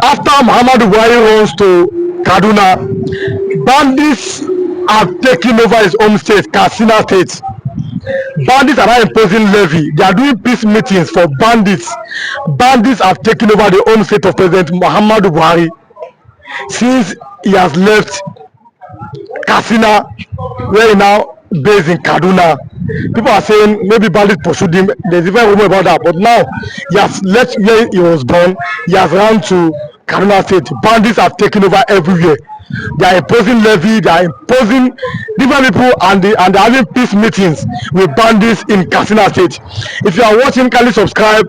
After Muhammadu Buhari runs to Kaduna, bandits have taken over his home state, Katsina State. Bandits are now imposing levy. They are doing peace meetings for bandits. Bandits have taken over the home state of President Muhammadu Buhari since he has left Katsina, where he now based in Kaduna. People are saying maybe bandits pursued him. There's even rumor about that. But now he has left where he was born. He has run to Kaduna State. Bandits have taken over everywhere. They are imposing levy. They are imposing different people, and they are having peace meetings with bandits in Katsina State. If you are watching, kindly subscribe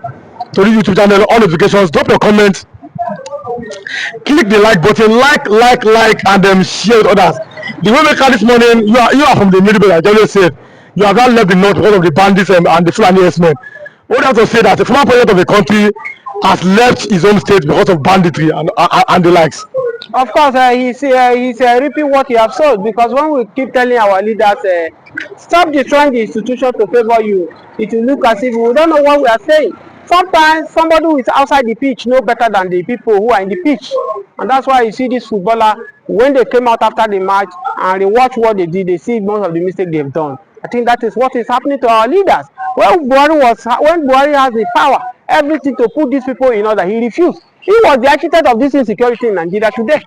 to the YouTube channel. On notifications. Drop your comments. Click the like button, like, and then share with others. The way we this morning, you are from the middle belt. I always said you have not left the north because of the bandits and the Fulani men. What else to say that the former president of the country has left his own state because of banditry and the likes? Of course, he's reaping what he has sowed, because when we keep telling our leaders, stop destroying the institution to favor you, it will look as if we don't know what we are saying. Sometimes somebody who is outside the pitch know better than the people who are in the pitch, and that's why you see this footballer, when they came out after the match and they watch what they did, they see most of the mistakes they've done. I think that is what is happening to our leaders. When Buhari has the power, everything to put these people in order, he refused. He was the architect of this insecurity in Nigeria today.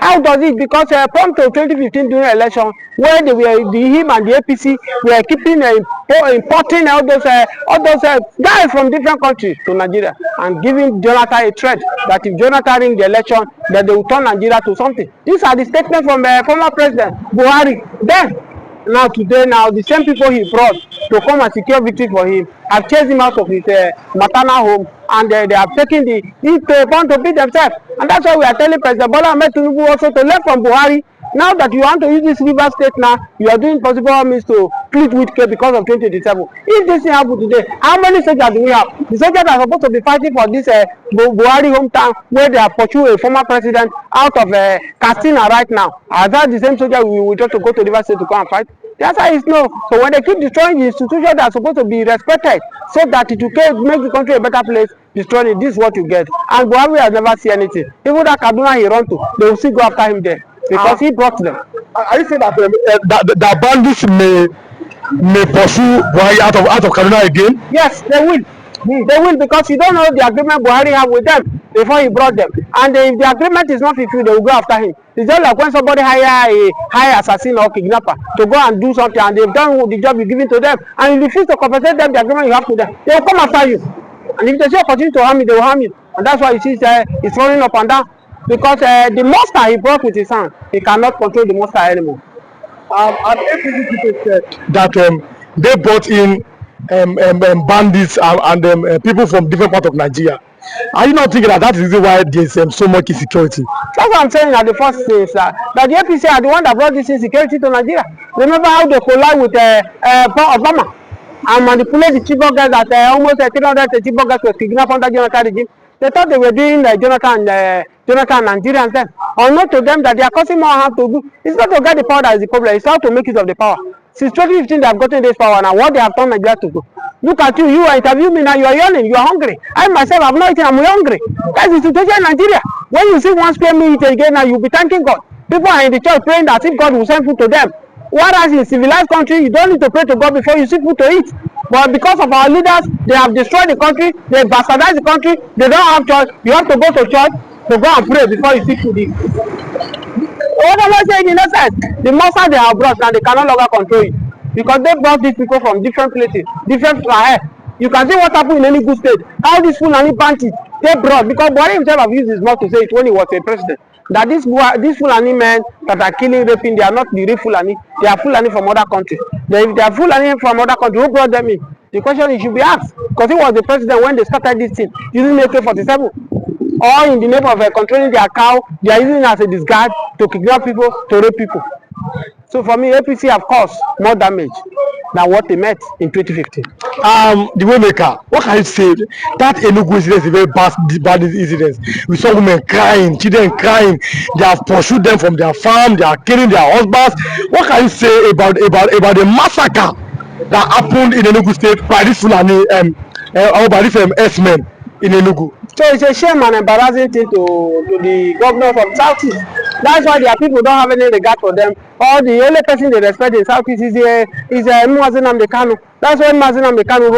How does it? Because from 2015 during election, where they were, him and the APC were keeping importing all those guys from different countries to Nigeria and giving Jonathan a threat that if Jonathan wins the election, that they will turn Nigeria to something. These are the statements from former President Buhari. Then, now today, the same people he brought to come and secure victory for him have chased him out of his maternal home, and they have taken the want to beat themselves. And that's why we are telling President Bola Ahmed Tinubu also to learn from Buhari. Now that you want to use this river state now, you are doing possible means to plead with K because of 2027. If this thing happen today, how many soldiers do we have? The soldiers are supposed to be fighting for this Buhari hometown, where they have pursued a former president out of Katsina right now. Are that the same soldiers we will try to go to river state to come and fight? The answer is no. So when they keep destroying the institutions that are supposed to be respected, so that it will make the country a better place, destroying it, this is what you get. And Buhari has never seen anything. Even that Kaduna he run to, they will still go after him there, because he brought them. Are you saying that the bandits may pursue Buhari out of Kaduna again? Yes, they will. They will, because you don't know the agreement Buhari have with them before he brought them. And if the agreement is not fulfilled, they will go after him. It's just like when somebody hire assassin or kidnapper to go and do something, and they've done the job you given to them, and you refuse to compensate them the agreement you have to them, they will come after you. And if they say continue to harm you, they will harm you. And that's why you see it's running up and down. Because the monster he brought with his hand, he cannot control the monster anymore. And APC people said that they brought in bandits and people from different parts of Nigeria. Are you not thinking that is the reason why there is so much insecurity? That's what I'm saying at the first stage, that the APC are the one that brought this insecurity to Nigeria. Remember how they collide with Obama and manipulate the Chibok guys, that almost 300 Chibok guys were kidnapped under Jonathan regime. They thought they were doing Jonathan Nigerians then. Unknown to them that they are causing more harm to do. It's not to get the power that is the problem, it's how to make use of the power. Since 2015 they have gotten this power, now what they have done Nigeria to do. Look at you, you are interviewing me now, you are yawning, you are hungry. I myself have not eaten, I'm hungry. That's the situation in Nigeria. When you see one spare me eat again now, you'll be thanking God. People are in the church praying that if God will send food to them. Whereas in civilized country, you don't need to pray to God before you see food to eat. But because of our leaders, they have destroyed the country, they bastardized the country, they don't have church. You have to go to church to go and pray before you see food eat. What am I saying in that sense? The monster they have brought now, they cannot longer control it. Because they brought these people from different places, different tribes. You can see what happened in any good state. How these Fulani bandits they brought, because Buhari himself have used his mouth to say it when he was a president, that these Fulani men that are killing, raping, they are not the real Fulani, they are Fulani from other countries. If they are Fulani from other countries, who brought them in? The question is should be asked, because he was the president when they started this thing, using AK-47. Or in the name of controlling their cow, they are using it as a disguise to kidnap people, to rape people. So for me, APC have caused more damage than what they met in 2015. The Waymaker, what can you say? That Enugu incident is a very bad incident. We saw women crying, children crying. They have pursued them from their farm. They are killing their husbands. What can you say about the massacre that happened in Enugu State by this Fulani or by this S-men in Enugu. So it's a shame and embarrassing thing to the governors of Southeast. That's why their people don't have any regard for them. Or the only person they respect in Southeast is Nnamdi Kanu. That's why Nnamdi Kanu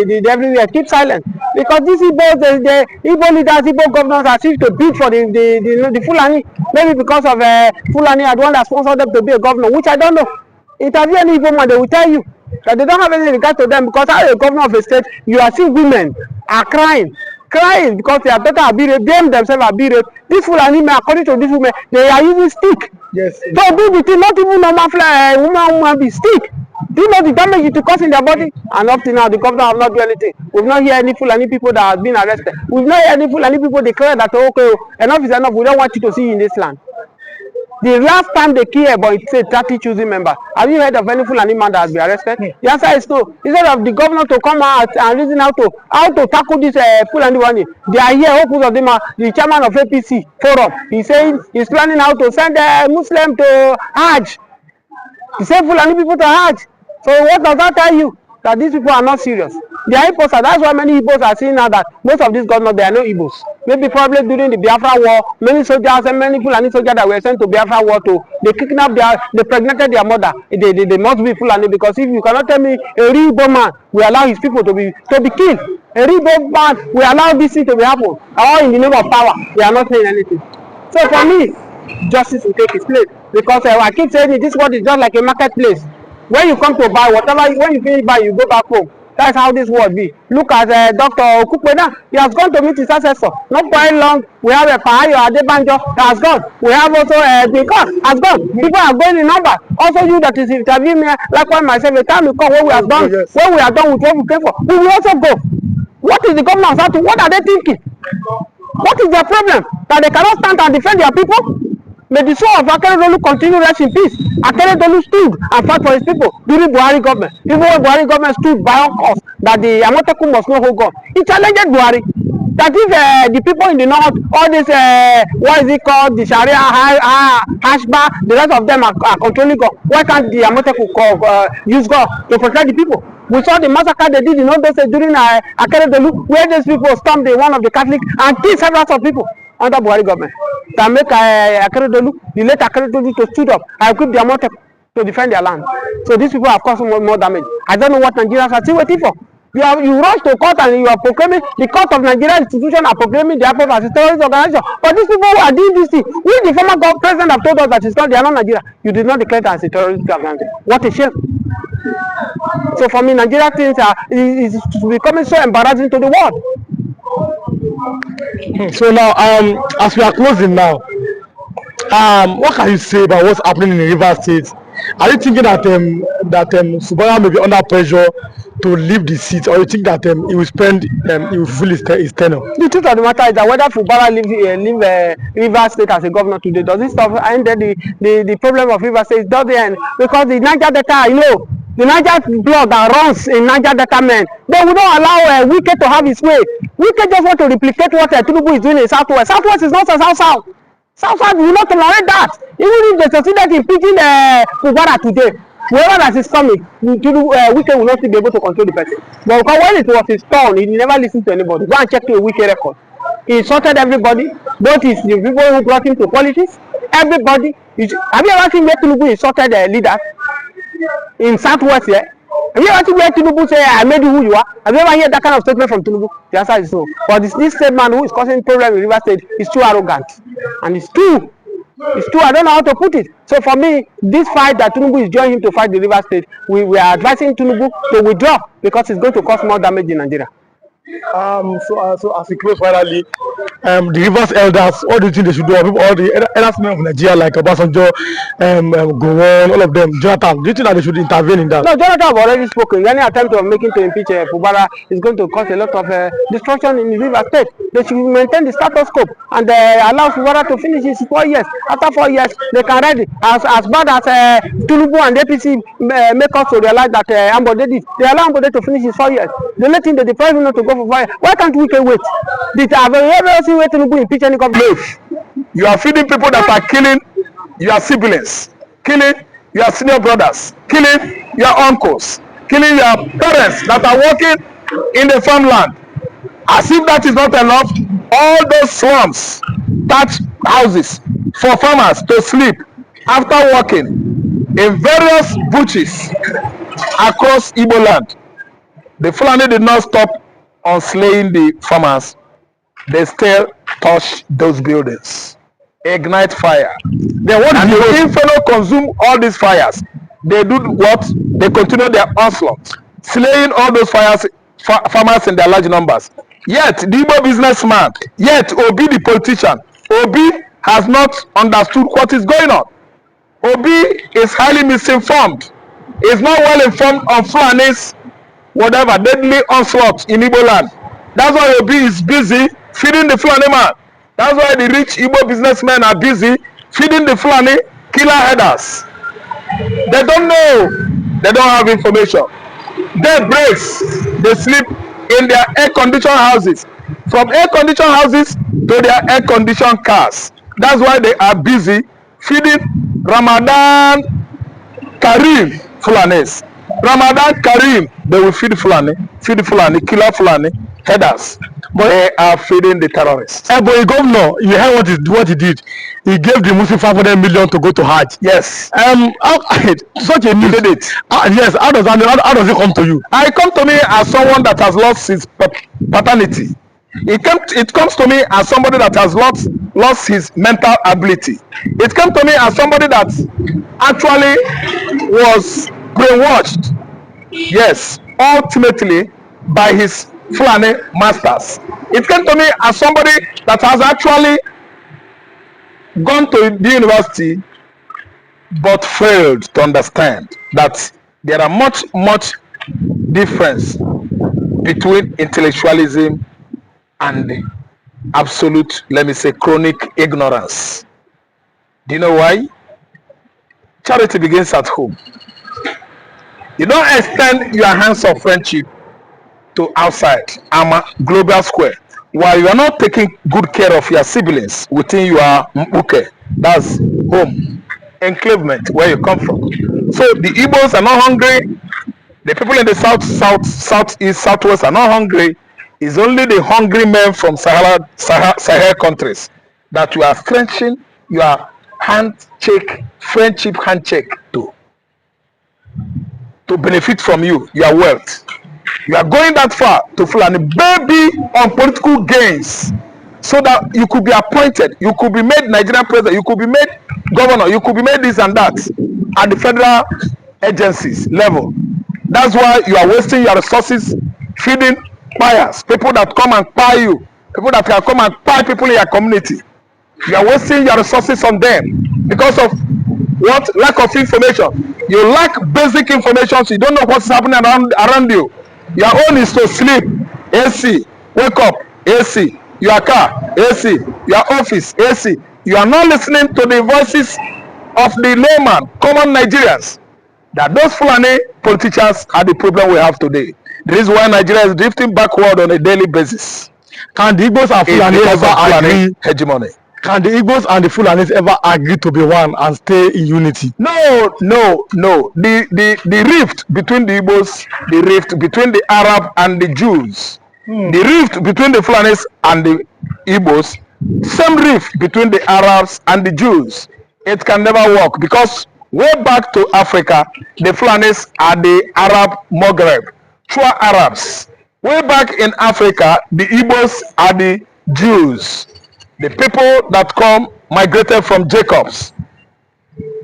they everywhere keep silent. Because these Igbo, the Igbo leaders, Igbo governors are seem to bid for the Fulani. Maybe because of Fulani are the one that sponsored them to be a governor, which I don't know. Interview any Igbo man, they will tell you that they don't have any regard to them, because as a governor of a state, you are seeing women are crying because their daughter are being raped, them themselves are being raped. These Fulani men, according to these women, they are using stick. Yes. So do the thing, not even normal woman be stick. Do you know the damage it will cause in their body? And up to now, the governor have not done anything. We've not heard any Fulani people that have been arrested. We've not heard any Fulani people declare that, okay, enough is enough, we don't want you to see you in this land. The last time they killed about 30 choosing members, have you heard of any Fulani man that has been arrested? Yeah. The answer is no. Instead of the governor to come out and reason how to tackle this Fulani one, they are here. Most of them are the chairman of APC forum. He's saying he's planning how to send a Muslim to Hajj. He said Fulani people to Hajj. So what does that tell you? That these people are not serious. They are Igbos. That's why many Igbos are saying now that most of these governors, they are no Igbos. Maybe probably during the Biafra war, many soldiers and many Fulani soldiers that were sent to Biafra war they kidnapped they pregnated their mother. They must be Fulani, because if you cannot tell me a real Igbo man will allow his people to be killed, a real Igbo man will allow this thing to be happen, all in the name of power, they are not saying anything. So for me, justice will take its place, because I keep saying this world is just like a marketplace. When you come to buy whatever, when you finish buy, you go back home. That's how this world be. Look at Dr. Okukwena. He has gone to meet his successor. Not quite long. We have a Pahayo Adebanjo that has gone. We have also Bikon has gone. People are going in number. Also you that is interviewing me, likewise myself, the time we come when we are done, when we are done with what we came for, we will also go. What is the government up to? What are they thinking? What is their problem? That they cannot stand and defend their people? May the soul of Akeredolu continue rest in peace. Akeredolu stood and fought for his people during Buhari government. Even when Buhari government stood by us that the Amotekun must not hold God. He challenged Buhari that if the people in the north, all this, what is it called, the Sharia, Hashba, the rest of them are controlling God, why can't the Amotekun use God to protect the people? We saw the massacre they did in Ondo State during Akeredolu, where these people stormed the one of the Catholic and killed several of people under Buhari government. That make Akeredolu, the late Akeredolu to stood up and equip the Amotekun to defend their land. So these people have caused more damage. I don't know what Nigerians are still waiting for. You rush to court and you are proclaiming, the court of Nigeria institution are proclaiming the IPOB as a terrorist organization. But these people who are doing this thing, we the former president have told us that it's not, they are not Nigeria. You did not declare that as a terrorist organization. What a shame. So for me, Nigeria things is becoming so embarrassing to the world. So now, as we are closing now, what can you say about what's happening in the River State? Are you thinking that Fubara may be under pressure to leave the seat, or you think that he will fulfill his tenure? The truth of the matter is that whether Fubara leave River State as a governor today, does it stop end the problem of River State? Does the end? Because the Niger Delta, the Niger blood that runs in Niger Delta men, they will not allow Wike to have his way. Wike just want to replicate what Tinubu is doing in Southwest. Southwest is not a South. Southwest will not tolerate that. Even if they succeeded in picking Fubara today, whoever that is coming, Wike will not be able to control the person. But because when it was his turn, he never listened to anybody. Go and check the Wike record. He insulted everybody, both the people who brought him to politics, everybody. Have you ever seen where Tinubu insulted leaders in Southwest here? Have you ever seen where Tinubu say, I made you who you are? Have you ever heard that kind of statement from Tinubu? The answer is no. But this state man who is causing problems in River State is too arrogant. And it's too, I don't know how to put it. So for me, this fight that Tinubu is joining him to fight the River State, we are advising Tinubu to withdraw, because it's going to cause more damage in Nigeria. So as we close finally, the Rivers elders, what do you think they should do? All the elders men of Nigeria, like Obasanjo, Gowon, all of them, Jonathan, do you think that they should intervene in that? No, Jonathan have already spoken. Any attempt of making to impeach Fubara is going to cause a lot of destruction in the River State. They should maintain the status quo and allow Fubara to finish his 4 years. After 4 years, they can ready. As bad as Tinubu and APC make us to realize that Ambode did, they allow Ambode to finish his 4 years. They let him, they deprive him not to go for 4 years. Why can't we wait? Did I ever see where Tinubu impeach any government? You are feeding people that are killing your siblings, killing your senior brothers, killing your uncles, killing your parents that are working in the farmland. As if that is not enough, all those slums, thatch houses for farmers to sleep after working in various butches across Igbo land. The Fulani did not stop on slaying the farmers. They still touch those buildings, ignite fire. Then what and the Inferno consume all these fires. They do what? They continue their onslaught, slaying all those farmers in their large numbers. Yet the Igbo businessman, yet Obi the politician, Obi has not understood what is going on. Obi is highly misinformed. Is not well informed on Fulani's whatever deadly onslaught in Igbo land. That's why Obi is busy feeding the Fulani man. That's why the rich Igbo businessmen are busy feeding the Fulani killer headers. They don't know. They don't have information. Day breaks. They sleep in their air-conditioned houses. From air-conditioned houses to their air-conditioned cars. That's why they are busy feeding Ramadan Karim Fulanis. Ramadan Karim, they will feed Fulani, killer Fulani headers. But they are feeding the terrorists. But the governor, you heard what he did. He gave the Muslim 500 million to go to Hajj. Yes. Such a news. Did it? Yes. How does it come to you? It come to me as someone that has lost his paternity. It comes to me as somebody that has lost his mental ability. It comes to me as somebody that actually was brainwashed. Yes, ultimately by his Fulani masters. It came to me as somebody that has actually gone to the university but failed to understand that there are much difference between intellectualism and absolute, let me say, chronic ignorance. Do you know why? Charity begins at home. You don't extend your hands of friendship to outside global square while you are not taking good care of your siblings within your mpuke, that's home, enclavement, where you come from. So the Igbos are not hungry, the people in the southeast, southwest are not hungry. It's only the hungry men from Sahel countries that you are stretching your friendship handshake to benefit from your wealth. You are going that far to Fulani baby on political gains so that you could be appointed, you could be made Nigerian president, you could be made governor, you could be made this and that at the federal agencies level. That's why you are wasting your resources feeding buyers, people that come and buy you, people that can come and buy people in your community. You are wasting your resources on them because of what? Lack of information. You lack basic information, so you don't know what's happening around you. Your own is to sleep, AC, wake up, AC, your car, AC, your office, AC. You are not listening to the voices of the layman, common Nigerians. That those Fulani politicians are the problem we have today. This is why Nigeria is drifting backward on a daily basis. Can the Igbos and Fulani ever agree? Hegemony. Can the Igbos and the Fulanis ever agree to be one and stay in unity? No. The rift between the Igbos, the rift between the Arab and the Jews, the rift between the Fulanis and the Igbos, same rift between the Arabs and the Jews. It can never work because way back to Africa, the Fulanis are the Arab Maghreb, true Arabs. Way back in Africa, the Igbos are the Jews. The people that migrated from Jacobs,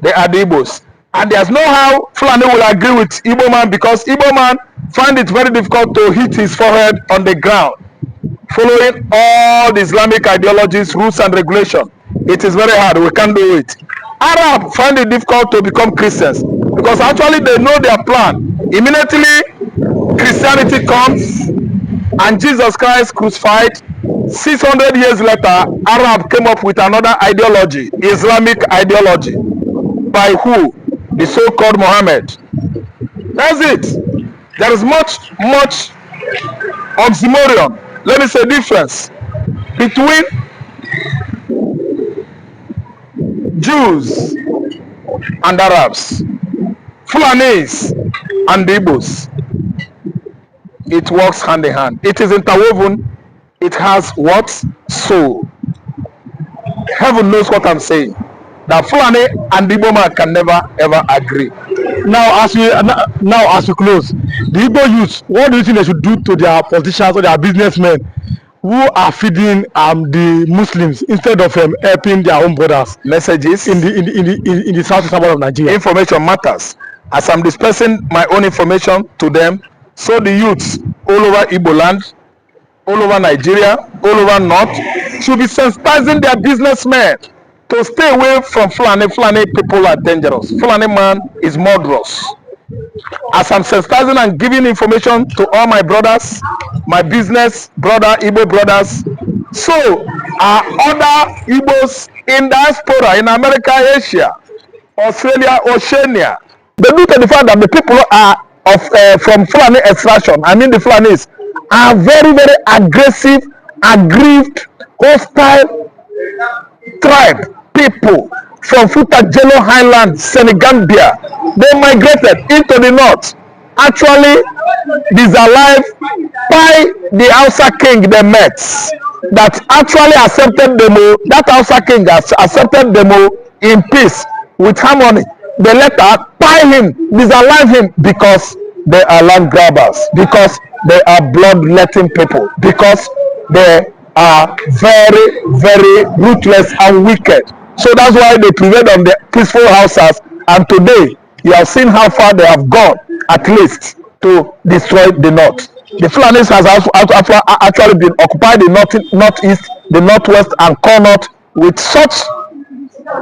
they are the Igbos. And there's no how Fulani will agree with Igbo man because Igbo man find it very difficult to hit his forehead on the ground. Following all the Islamic ideologies, rules and regulation, it is very hard. We can't do it. Arab find it difficult to become Christians because actually they know their plan. Immediately Christianity comes and Jesus Christ crucified. 600 years later, Arab came up with another ideology, Islamic ideology. By who? The so-called Muhammad. That's it. There is much oxymoron. Let me say difference between Jews and Arabs, Fulanis and the Igbos. It works hand in hand. It is interwoven it has what? Soul. Heaven knows what I'm saying. That Fulani and Igbo man can never ever agree. Now, as we close, the Igbo youth, what do you think they should do to their politicians or their businessmen who are feeding the Muslims instead of helping their own brothers? Messages in the southeast part of Nigeria. Information matters. As I'm dispersing my own information to them, so the youths all over Igbo land, all over Nigeria, all over North, should be sensitizing their businessmen to stay away from Fulani. Fulani people are dangerous. Fulani man is murderous. As I'm sensitizing and giving information to all my brothers, my business brother, Igbo brothers, so are other Igbos in diaspora in America, Asia, Australia, Oceania. They look at the fact that the people are from Fulani extraction. I mean the Fulanis are very, very aggressive, aggrieved, hostile tribe people from Futajelo Highland, Senegambia. They migrated into the north, actually disallowed by the Hausa king they met, that actually accepted them. That Hausa king has accepted them in peace with harmony. They later buy him, disallow him because they are land grabbers, because they are bloodletting people, because they are very, very ruthless and wicked. So that's why they prevailed on the peaceful houses, and today you have seen how far they have gone, at least to destroy the north. The Fulanis has actually been occupied the northeast, the northwest, and corner with such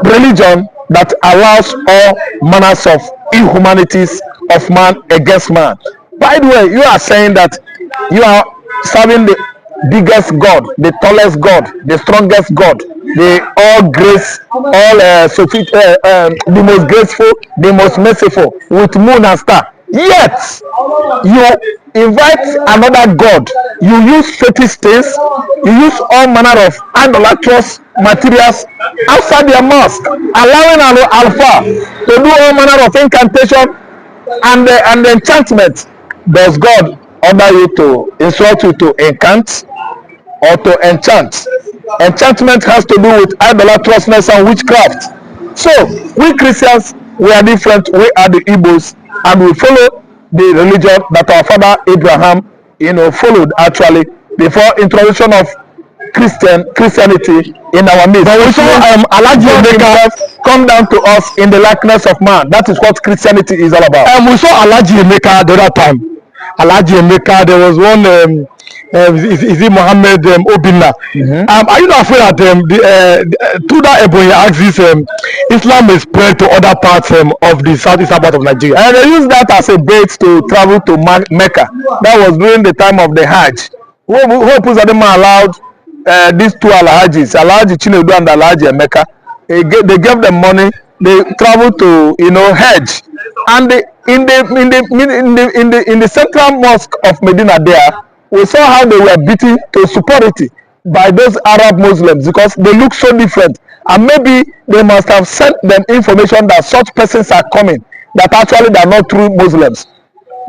religion that allows all manners of inhumanities of man against man. By the way, you are saying that you are serving the biggest God, the tallest God, the strongest God, the all grace, the most graceful, the most merciful, with moon and star. Yet you invite another God, you use fetish things, you use all manner of idolatrous materials outside your mosque, allowing an alpha to do all manner of incantation and enchantment. Does God order you to instruct you to incant or to enchant? Enchantment has to do with idolatrousness and witchcraft. So we Christians, we are different. We are the Igbos, and we follow the religion that our father Abraham, followed actually before introduction of Christianity in our midst. But we saw Alhaji Emeka come down to us in the likeness of man. That is what Christianity is all about. We saw Alhaji Emeka the other time. Alhaji Emeka, there was one. Is it Mohammed Obinna? Are you not afraid that through that Ebonyi axis, Islam is spread to other parts of the southeastern part of Nigeria? And they use that as a bait to travel to Mecca. That was during the time of the Hajj. Who allowed these two Alhajis, Alhaji Chinedu and Alhaji Emeka? They gave them money. They traveled to Hajj, and in the central mosque of Medina there, we saw how they were beaten to superiority by those Arab Muslims because they look so different, and maybe they must have sent them information that such persons are coming, that actually they are not true Muslims.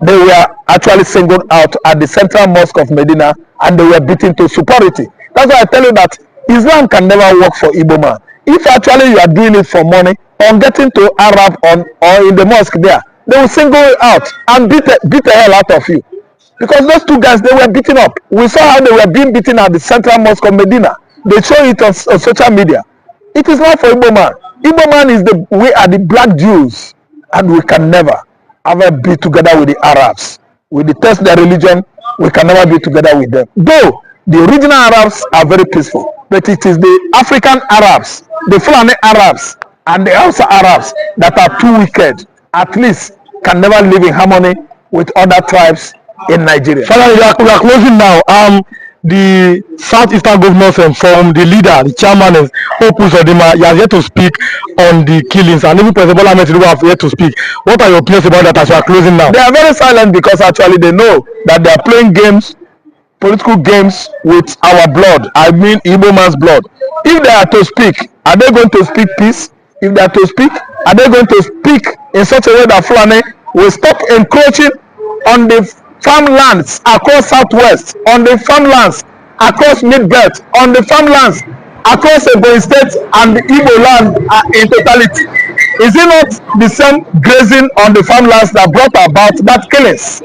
They were actually singled out at the central mosque of Medina, and they were beaten to superiority. That's why I tell you that Islam can never work for Igbo man. If actually you are doing it for money, on getting to Arab or in the mosque there, they will single you out and beat the hell out of you. Because those two guys, they were beaten up. We saw how they were being beaten at the central mosque of Medina. They show it on social media. It is not for Igbo man. Igbo man is we are the black Jews, and we can never ever be together with the Arabs. We detest their religion. We can never be together with them. Though the original Arabs are very peaceful, but it is the African Arabs, the Fulani Arabs, and the Hausa Arabs that are too wicked. At least can never live in harmony with other tribes in Nigeria. Father, we are closing now. The Southeastern Governors Forum, the leader, the chairman, Opus Odima, he has yet to speak on the killings, and even President Bola Ahmed Tinubu have yet to speak. What are your opinions about that as we are closing now? They are very silent because actually they know that they are playing games, political games with our blood. I mean Igbo man's blood. If they are to speak, are they going to speak peace? If they are to speak, are they going to speak in such a way that Fulani will stop encroaching on the farmlands across southwest, on the farmlands across mid-belt, on the farmlands across Ebonyi State and the Igbo land in totality? Is it not the same grazing on the farmlands that brought about that killings?